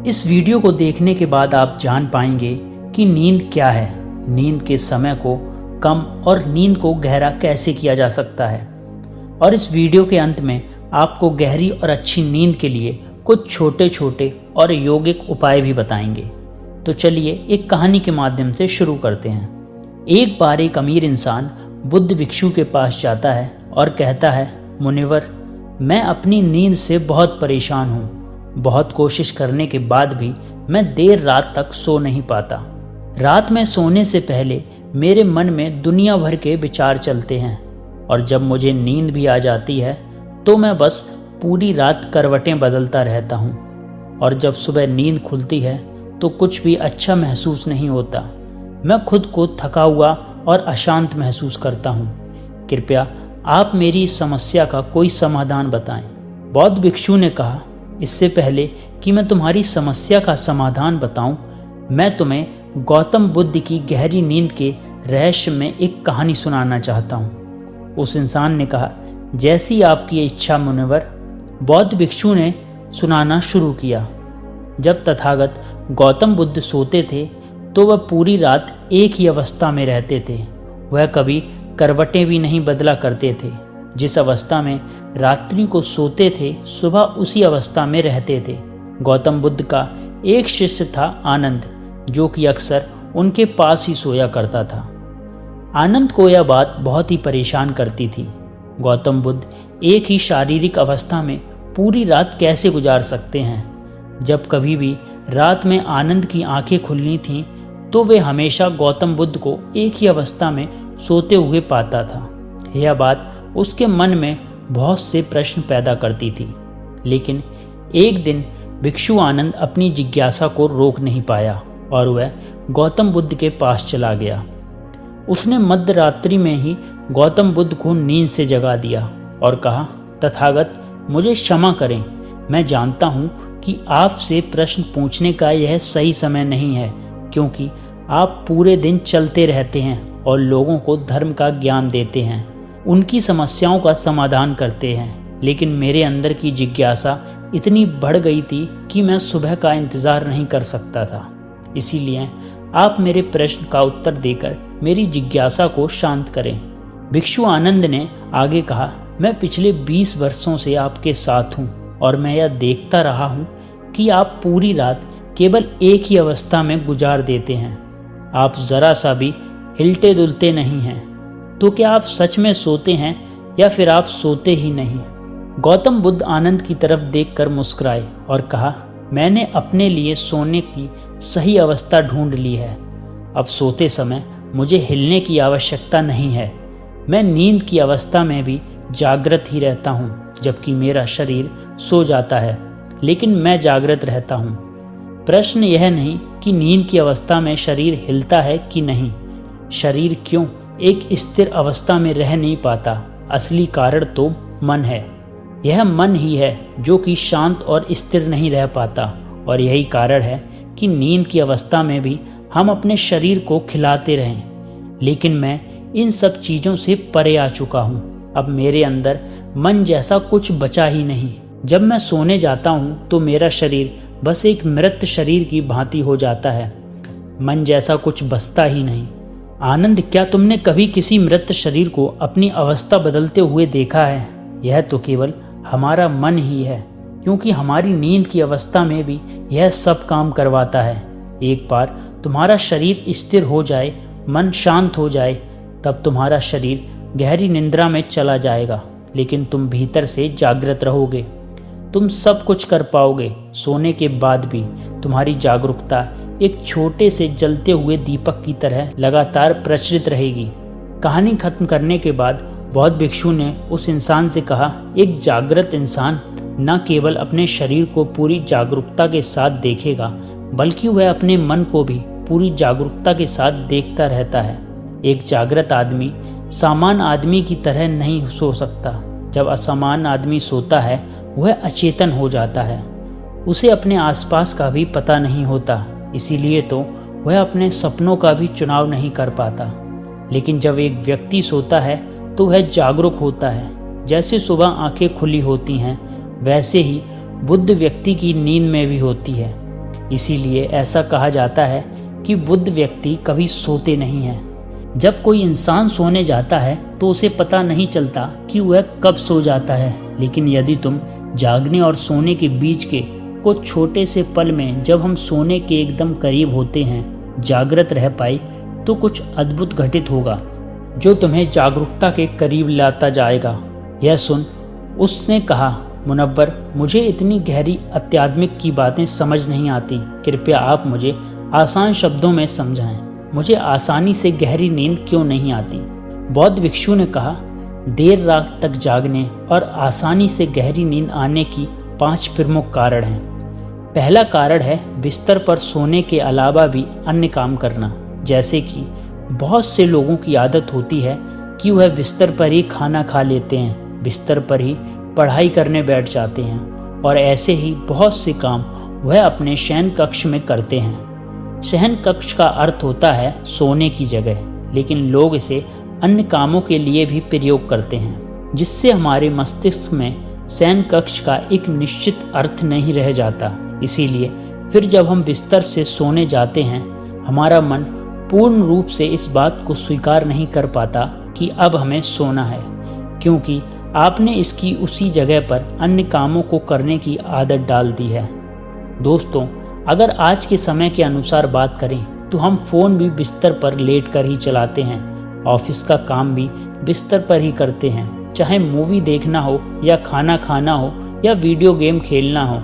इस वीडियो को देखने के बाद आप जान पाएंगे कि नींद क्या है, नींद के समय को कम और नींद को गहरा कैसे किया जा सकता है। और इस वीडियो के अंत में आपको गहरी और अच्छी नींद के लिए कुछ छोटे छोटे और यौगिक उपाय भी बताएंगे। तो चलिए एक कहानी के माध्यम से शुरू करते हैं। एक बार एक अमीर इंसान बुद्ध भिक्षु के पास जाता है और कहता है, मुनिवर, मैं अपनी नींद से बहुत परेशान हूँ। बहुत कोशिश करने के बाद भी मैं देर रात तक सो नहीं पाता। रात में सोने से पहले मेरे मन में दुनिया भर के विचार चलते हैं और जब मुझे नींद भी आ जाती है तो मैं बस पूरी रात करवटें बदलता रहता हूँ और जब सुबह नींद खुलती है तो कुछ भी अच्छा महसूस नहीं होता। मैं खुद को थका हुआ और अशांत महसूस करता हूँ। कृपया आप मेरी इस समस्या का कोई समाधान बताएं। बौद्ध भिक्षु ने कहा, इससे पहले कि मैं तुम्हारी समस्या का समाधान बताऊं, मैं तुम्हें गौतम बुद्ध की गहरी नींद के रहस्य में एक कहानी सुनाना चाहता हूं। उस इंसान ने कहा, जैसी आपकी इच्छा मुनिवर। बौद्ध भिक्षु ने सुनाना शुरू किया। जब तथागत गौतम बुद्ध सोते थे तो वह पूरी रात एक ही अवस्था में रहते थे। वह कभी करवटें भी नहीं बदला करते थे। जिस अवस्था में रात्रि को सोते थे, सुबह उसी अवस्था में रहते थे। गौतम बुद्ध का एक शिष्य था आनंद, जो कि अक्सर उनके पास ही सोया करता था। आनंद को यह बात बहुत ही परेशान करती थी। गौतम बुद्ध एक ही शारीरिक अवस्था में पूरी रात कैसे गुजार सकते हैं। जब कभी भी रात में आनंद की आंखें खुलनी थीं, तो वे हमेशा गौतम बुद्ध को एक ही अवस्था में सोते हुए पाता था। यह बात उसके मन में बहुत से प्रश्न पैदा करती थी। लेकिन एक दिन भिक्षु आनंद अपनी जिज्ञासा को रोक नहीं पाया और वह गौतम बुद्ध के पास चला गया। उसने मध्य रात्रि में ही गौतम बुद्ध को नींद से जगा दिया और कहा, तथागत, मुझे क्षमा करें। मैं जानता हूँ कि आपसे प्रश्न पूछने का यह सही समय नहीं है, क्योंकि आप पूरे दिन चलते रहते हैं और लोगों को धर्म का ज्ञान देते हैं, उनकी समस्याओं का समाधान करते हैं। लेकिन मेरे अंदर की जिज्ञासा इतनी बढ़ गई थी कि मैं सुबह का इंतजार नहीं कर सकता था। इसीलिए आप मेरे प्रश्न का उत्तर देकर मेरी जिज्ञासा को शांत करें। भिक्षु आनंद ने आगे कहा, मैं पिछले 20 वर्षों से आपके साथ हूँ और मैं यह देखता रहा हूँ कि आप पूरी रात केवल एक ही अवस्था में गुजार देते हैं। आप जरा सा भी हिलते डुलते नहीं हैं। तो क्या आप सच में सोते हैं या फिर आप सोते ही नहीं? गौतम बुद्ध आनंद की तरफ देखकर मुस्कुराए और कहा, मैंने अपने लिए सोने की सही अवस्था ढूंढ ली है। अब सोते समय मुझे हिलने की आवश्यकता नहीं है। मैं नींद की अवस्था में भी जागृत ही रहता हूँ, जबकि मेरा शरीर सो जाता है, लेकिन मैं जागृत रहता हूँ। प्रश्न यह नहीं कि नींद की अवस्था में शरीर हिलता है कि नहीं, शरीर क्यों एक स्थिर अवस्था में रह नहीं पाता, असली कारण तो मन है। यह मन ही है जो कि शांत और स्थिर नहीं रह पाता, और यही कारण है कि नींद की अवस्था में भी हम अपने शरीर को खिलाते रहें। लेकिन मैं इन सब चीज़ों से परे आ चुका हूँ। अब मेरे अंदर मन जैसा कुछ बचा ही नहीं। जब मैं सोने जाता हूँ तो मेरा शरीर बस एक मृत शरीर की भांति हो जाता है। मन जैसा कुछ बचता ही नहीं। आनंद, क्या तुमने कभी किसी मृत शरीर को अपनी अवस्था बदलते हुए देखा है? यह तो केवल हमारा मन ही है, क्योंकि हमारी नींद की अवस्था में भी यह सब काम करवाता है। एक बार तुम्हारा शरीर स्थिर हो जाए, मन शांत हो जाए, तब तुम्हारा शरीर गहरी निद्रा में चला जाएगा, लेकिन तुम भीतर से जागृत रहोगे। तुम सब कुछ कर पाओगे। सोने के बाद भी तुम्हारी जागरूकता एक छोटे से जलते हुए दीपक की तरह लगातार प्रचलित रहेगी। कहानी खत्म करने के बाद बौद्ध भिक्षु ने उस इंसान से कहा, एक जागृत इंसान न केवल अपने शरीर को पूरी जागरूकता के साथ देखेगा, बल्कि वह अपने मन को भी पूरी जागरूकता के साथ देखता रहता है। एक जागृत आदमी सामान्य आदमी की तरह नहीं सो सकता। जब असामान्य आदमी सोता है, वह अचेतन हो जाता है। उसे अपने आसपास का भी पता नहीं होता, इसीलिए तो वह अपने सपनों का भी चुनाव नहीं कर पाता। लेकिन जब एक व्यक्ति सोता है तो वह जागरूक होता है। जैसे सुबह आंखें खुली होती हैं, वैसे ही बुद्ध व्यक्ति की नींद में भी होती है। इसीलिए ऐसा कहा जाता है कि बुद्ध व्यक्ति कभी सोते नहीं हैं। जब कोई इंसान सोने जाता है तो उसे पता नहीं चलता कि वह कब सो जाता है, लेकिन यदि तुम जागने और सोने के बीच के कुछ छोटे से पल में, जब हम सोने के एकदम करीब होते हैं, जागृत रह पाए तो कुछ अद्भुत घटित होगा जो तुम्हें जागरूकता के करीब लाता जाएगा। यह सुन उसने कहा, मुनव्वर, मुझे इतनी गहरी आध्यात्मिक की बातें समझ नहीं आती, कृपया आप मुझे आसान शब्दों में समझाएं। मुझे आसानी से गहरी नींद क्यों नहीं आती? बौद्ध भिक्षु ने कहा, देर रात तक जागने और आसानी से गहरी नींद आने की 5 प्रमुख कारण हैं। पहला कारण है बिस्तर पर सोने के अलावा भी अन्य काम करना। जैसे कि बहुत से लोगों की आदत होती है कि वह बिस्तर पर ही खाना खा लेते हैं, बिस्तर पर ही पढ़ाई करने बैठ जाते हैं और ऐसे ही बहुत से काम वह अपने शयन कक्ष में करते हैं। शयन कक्ष का अर्थ होता है सोने की जगह, लेकिन लोग इसे अन्य कामों के लिए भी प्रयोग करते हैं, जिससे हमारे मस्तिष्क में शयन कक्ष का एक निश्चित अर्थ नहीं रह जाता। इसीलिए फिर जब हम बिस्तर से सोने जाते हैं, हमारा मन पूर्ण रूप से इस बात को स्वीकार नहीं कर पाता कि अब हमें सोना है, क्योंकि आपने इसकी उसी जगह पर अन्य कामों को करने की आदत डाल दी है। दोस्तों, अगर आज के समय के अनुसार बात करें तो हम फ़ोन भी बिस्तर पर लेट कर ही चलाते हैं, ऑफिस का काम भी बिस्तर पर ही करते हैं, चाहे मूवी देखना हो या खाना खाना हो या वीडियो गेम खेलना हो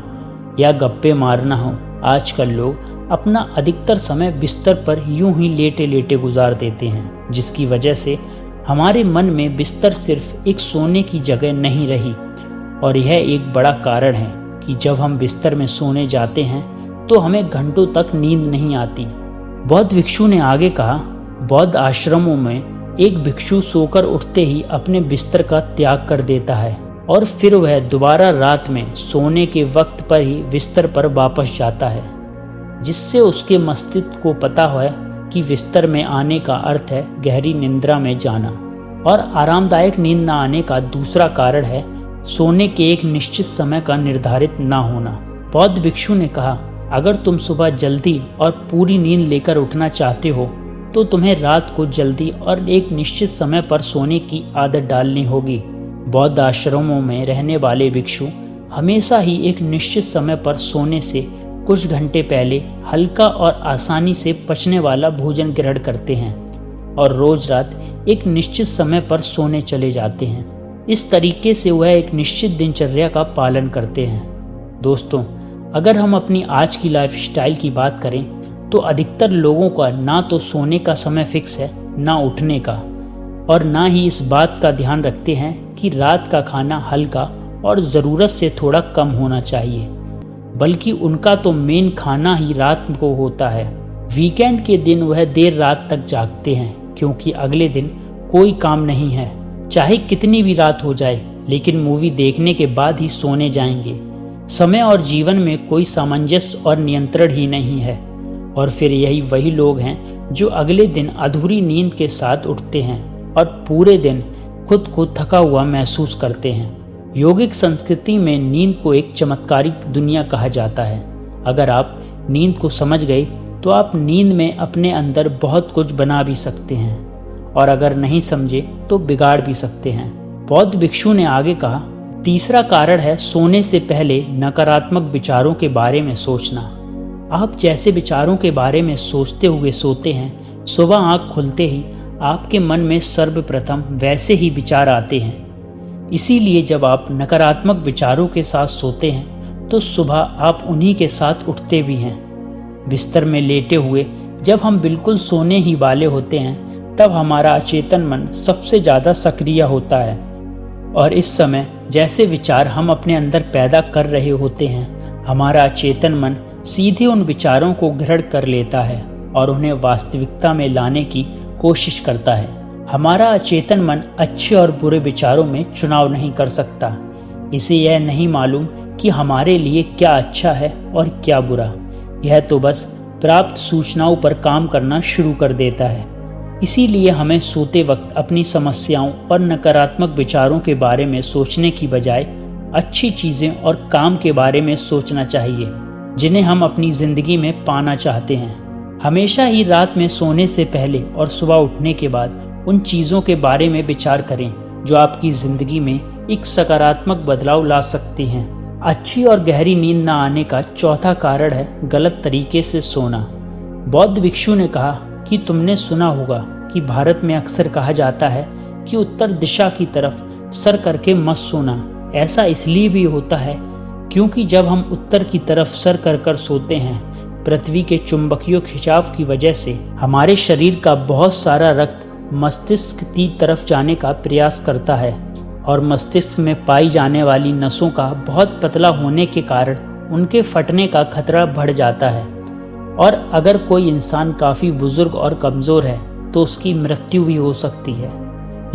या गप्पे मारना हो। आजकल लोग अपना अधिकतर समय बिस्तर पर यूं ही लेटे लेटे गुजार देते हैं, जिसकी वजह से हमारे मन में बिस्तर सिर्फ एक सोने की जगह नहीं रही। और यह एक बड़ा कारण है कि जब हम बिस्तर में सोने जाते हैं तो हमें घंटों तक नींद नहीं आती। बौद्ध भिक्षु ने आगे कहा, बौद्ध आश्रमों में एक भिक्षु सोकर उठते ही अपने बिस्तर का त्याग कर देता है और फिर वह दोबारा रात में सोने के वक्त पर ही बिस्तर पर वापस जाता है, जिससे उसके मस्तिष्क को पता है कि बिस्तर में आने का अर्थ है गहरी निद्रा में जाना। और आरामदायक नींद न आने का दूसरा कारण है सोने के एक निश्चित समय का निर्धारित न होना। बौद्ध भिक्षु ने कहा, अगर तुम सुबह जल्दी और पूरी नींद लेकर उठना चाहते हो तो तुम्हें रात को जल्दी और एक निश्चित समय पर सोने की आदत डालनी होगी। बौद्ध आश्रमों में रहने वाले भिक्षु हमेशा ही एक निश्चित समय पर सोने से कुछ घंटे पहले हल्का और आसानी से पचने वाला भोजन ग्रहण करते हैं और रोज रात एक निश्चित समय पर सोने चले जाते हैं। इस तरीके से वह एक निश्चित दिनचर्या का पालन करते हैं। दोस्तों, अगर हम अपनी आज की लाइफस्टाइल की बात करें तो अधिकतर लोगों का ना तो सोने का समय फिक्स है, ना उठने का, और ना ही इस बात का ध्यान रखते हैं कि रात का खाना हल्का और ज़रूरत से थोड़ा कम होना चाहिए, बल्कि उनका तो मेन खाना ही रात को होता है। वीकेंड के दिन वह देर रात तक जागते हैं क्योंकि अगले दिन कोई काम नहीं है, चाहे कितनी भी रात हो जाए, लेकिन मूवी देखने के बाद ही सोने जाएंगे। समय और जीवन में कोई सामंजस्य और नियंत्रण ही नहीं है। और फिर यही वही लोग हैं जो अगले दिन अधूरी नींद के साथ उठते हैं और पूरे दिन खुद को थका हुआ महसूस करते हैं। योगिक संस्कृति में नींद को एक चमत्कारिक दुनिया कहा जाता है। अगर आप नींद को समझ गए तो आप नींद में अपने अंदर बहुत कुछ बना भी सकते हैं, और अगर नहीं समझे तो बिगाड़ भी सकते हैं। बौद्ध भिक्षु ने आगे कहा, तीसरा कारण है सोने से पहले नकारात्मक विचारों के बारे में सोचना। आप जैसे विचारों के बारे में सोचते हुए सोते हैं, सुबह आंख खुलते ही आपके मन में सर्वप्रथम वैसे ही विचार आते हैं। इसीलिए जब आप नकारात्मक विचारों के साथ सोते हैं तो सुबह आप उन्हीं के साथ उठते भी हैं। बिस्तर में लेटे हुए जब हम बिल्कुल सोने ही वाले होते हैं तब हमारा अचेतन मन सबसे ज़्यादा सक्रिय होता है, और इस समय जैसे विचार हम अपने अंदर पैदा कर रहे होते हैं, हमारा अचेतन मन सीधे उन विचारों को ग्रहण कर लेता है और उन्हें वास्तविकता में लाने की कोशिश करता है। हमारा अचेतन मन अच्छे और बुरे विचारों में चुनाव नहीं कर सकता। इसे यह नहीं मालूम कि हमारे लिए क्या अच्छा है और क्या बुरा। यह तो बस प्राप्त सूचनाओं पर काम करना शुरू कर देता है। इसीलिए हमें सोते वक्त अपनी समस्याओं और नकारात्मक विचारों के बारे में सोचने की बजाय अच्छी चीज़ें और काम के बारे में सोचना चाहिए। जिन्हें हम अपनी जिंदगी में पाना चाहते हैं। हमेशा ही रात में सोने से पहले और सुबह उठने के बाद उन चीज़ों के बारे में विचार करें जो आपकी जिंदगी में एक सकारात्मक बदलाव ला सकती हैं। अच्छी और गहरी नींद न आने का चौथा कारण है गलत तरीके से सोना। बौद्ध भिक्षु ने कहा कि तुमने सुना होगा कि भारत में अक्सर कहा जाता है कि उत्तर दिशा की तरफ सर करके मत सोना। ऐसा इसलिए भी होता है क्योंकि जब हम उत्तर की तरफ सर कर सोते हैं, पृथ्वी के चुंबकीय खिंचाव की वजह से हमारे शरीर का बहुत सारा रक्त मस्तिष्क की तरफ जाने का प्रयास करता है और मस्तिष्क में पाई जाने वाली नसों का बहुत पतला होने के कारण उनके फटने का खतरा बढ़ जाता है। और अगर कोई इंसान काफ़ी बुजुर्ग और कमज़ोर है तो उसकी मृत्यु भी हो सकती है।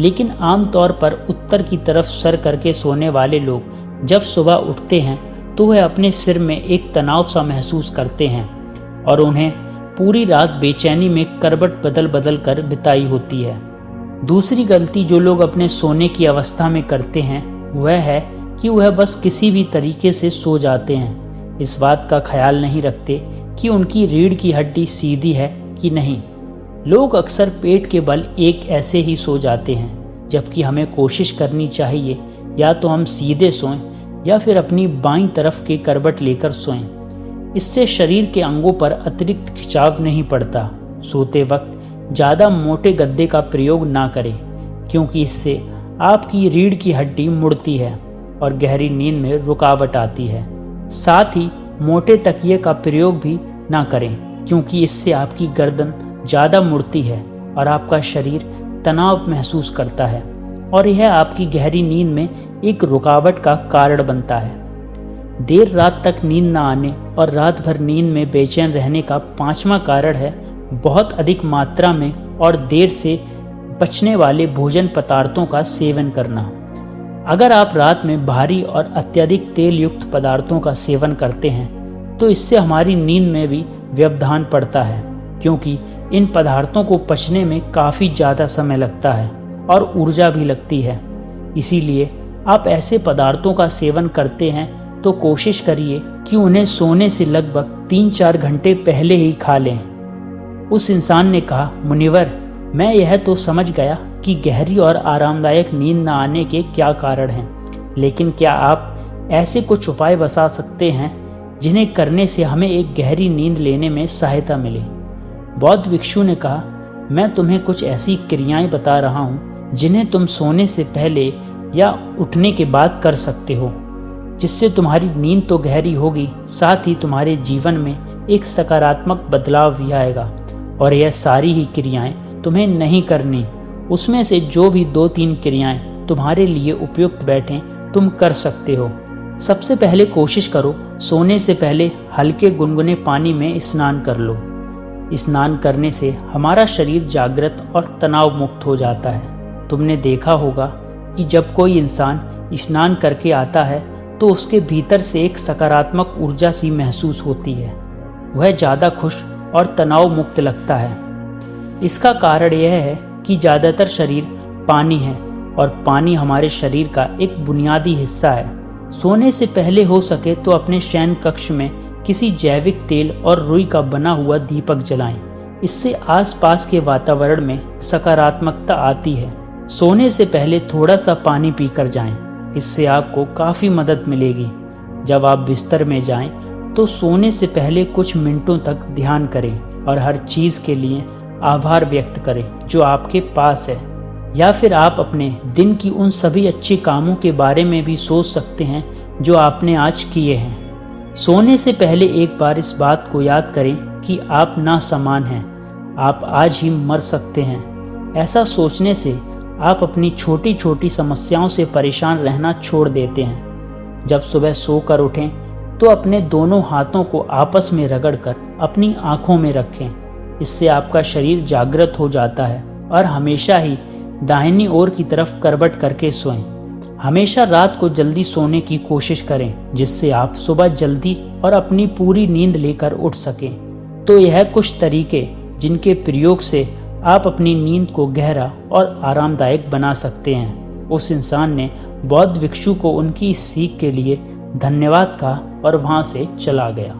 लेकिन आमतौर पर उत्तर की तरफ सर करके सोने वाले लोग जब सुबह उठते हैं तो वह अपने सिर में एक तनाव सा महसूस करते हैं और उन्हें पूरी रात बेचैनी में करवट बदल बदल कर बिताई होती है। दूसरी गलती जो लोग अपने सोने की अवस्था में करते हैं वह है कि वह बस किसी भी तरीके से सो जाते हैं, इस बात का ख्याल नहीं रखते कि उनकी रीढ़ की हड्डी सीधी है कि नहीं। लोग अक्सर पेट के बल एक ऐसे ही सो जाते हैं, जबकि हमें कोशिश करनी चाहिए या तो हम सीधे सोएं या फिर अपनी बाईं तरफ के करवट लेकर सोएं। इससे शरीर के अंगों पर अतिरिक्त खिंचाव नहीं पड़ता। सोते वक्त ज़्यादा मोटे गद्दे का प्रयोग ना करें क्योंकि इससे आपकी रीढ़ की हड्डी मुड़ती है और गहरी नींद में रुकावट आती है। साथ ही मोटे तकिए का प्रयोग भी ना करें क्योंकि इससे आपकी गर्दन ज़्यादा मुड़ती है और आपका शरीर तनाव महसूस करता है और यह आपकी गहरी नींद में एक रुकावट का कारण बनता है। देर रात तक नींद न आने और रात भर नींद में बेचैन रहने का पांचवा कारण है बहुत अधिक मात्रा में और देर से पचने वाले भोजन पदार्थों का सेवन करना। अगर आप रात में भारी और अत्यधिक तेल युक्त पदार्थों का सेवन करते हैं तो इससे हमारी नींद में भी व्यवधान पड़ता है क्योंकि इन पदार्थों को पचने में काफ़ी ज़्यादा समय लगता है और ऊर्जा भी लगती है। इसीलिए आप ऐसे पदार्थों का सेवन करते हैं तो कोशिश करिए कि उन्हें सोने से लगभग 3-4 घंटे पहले ही खा लें। उस इंसान ने कहा, मुनिवर, मैं यह तो समझ गया कि गहरी और आरामदायक नींद न आने के क्या कारण हैं, लेकिन क्या आप ऐसे कुछ उपाय बता सकते हैं जिन्हें करने से हमें एक गहरी नींद लेने में सहायता मिले? बौद्ध भिक्षु ने कहा, मैं तुम्हें कुछ ऐसी क्रियाएं बता रहा हूं जिन्हें तुम सोने से पहले या उठने के बाद कर सकते हो, जिससे तुम्हारी नींद तो गहरी होगी, साथ ही तुम्हारे जीवन में एक सकारात्मक बदलाव भी आएगा। और यह सारी ही क्रियाएं तुम्हें नहीं करनी, उसमें से जो भी 2-3 क्रियाएं तुम्हारे लिए उपयुक्त बैठें तुम कर सकते हो। सबसे पहले कोशिश करो सोने से पहले हल्के गुनगुने पानी में स्नान कर लो। स्नान करने से हमारा शरीर जागृत और तनाव मुक्त हो जाता है। तुमने देखा होगा कि जब कोई इंसान स्नान करके आता है तो उसके भीतर से एक सकारात्मक ऊर्जा सी महसूस होती है। वह ज़्यादा खुश और तनाव मुक्त लगता है। इसका कारण यह है कि ज़्यादातर शरीर पानी है और पानी हमारे शरीर का एक बुनियादी हिस्सा है। सोने से पहले हो सके तो अपने शयन कक्ष में किसी जैविक तेल और रुई का बना हुआ दीपक जलाएं। इससे आसपास के वातावरण में सकारात्मकता आती है। सोने से पहले थोड़ा सा पानी पीकर जाएं, इससे आपको काफ़ी मदद मिलेगी। जब आप बिस्तर में जाएं तो सोने से पहले कुछ मिनटों तक ध्यान करें और हर चीज़ के लिए आभार व्यक्त करें जो आपके पास है। या फिर आप अपने दिन की उन सभी अच्छे कामों के बारे में भी सोच सकते हैं जो आपने आज किए हैं। सोने से पहले एक बार इस बात को याद करें कि आप नासमान हैं, आप आज ही मर सकते हैं। ऐसा सोचने से आप अपनी छोटी छोटी समस्याओं से परेशान रहना छोड़ देते हैं। जब सुबह सोकर उठें तो अपने दोनों हाथों को आपस में रगड़कर अपनी आंखों में रखें। इससे आपका शरीर जागृत हो जाता है और हमेशा ही दाहिनी ओर की तरफ करवट करके सोएं। हमेशा रात को जल्दी सोने की कोशिश करें जिससे आप सुबह जल्दी और अपनी पूरी नींद लेकर उठ सकें। तो यह कुछ तरीके जिनके प्रयोग से आप अपनी नींद को गहरा और आरामदायक बना सकते हैं। उस इंसान ने बौद्ध भिक्षु को उनकी इस सीख के लिए धन्यवाद कहा और वहां से चला गया।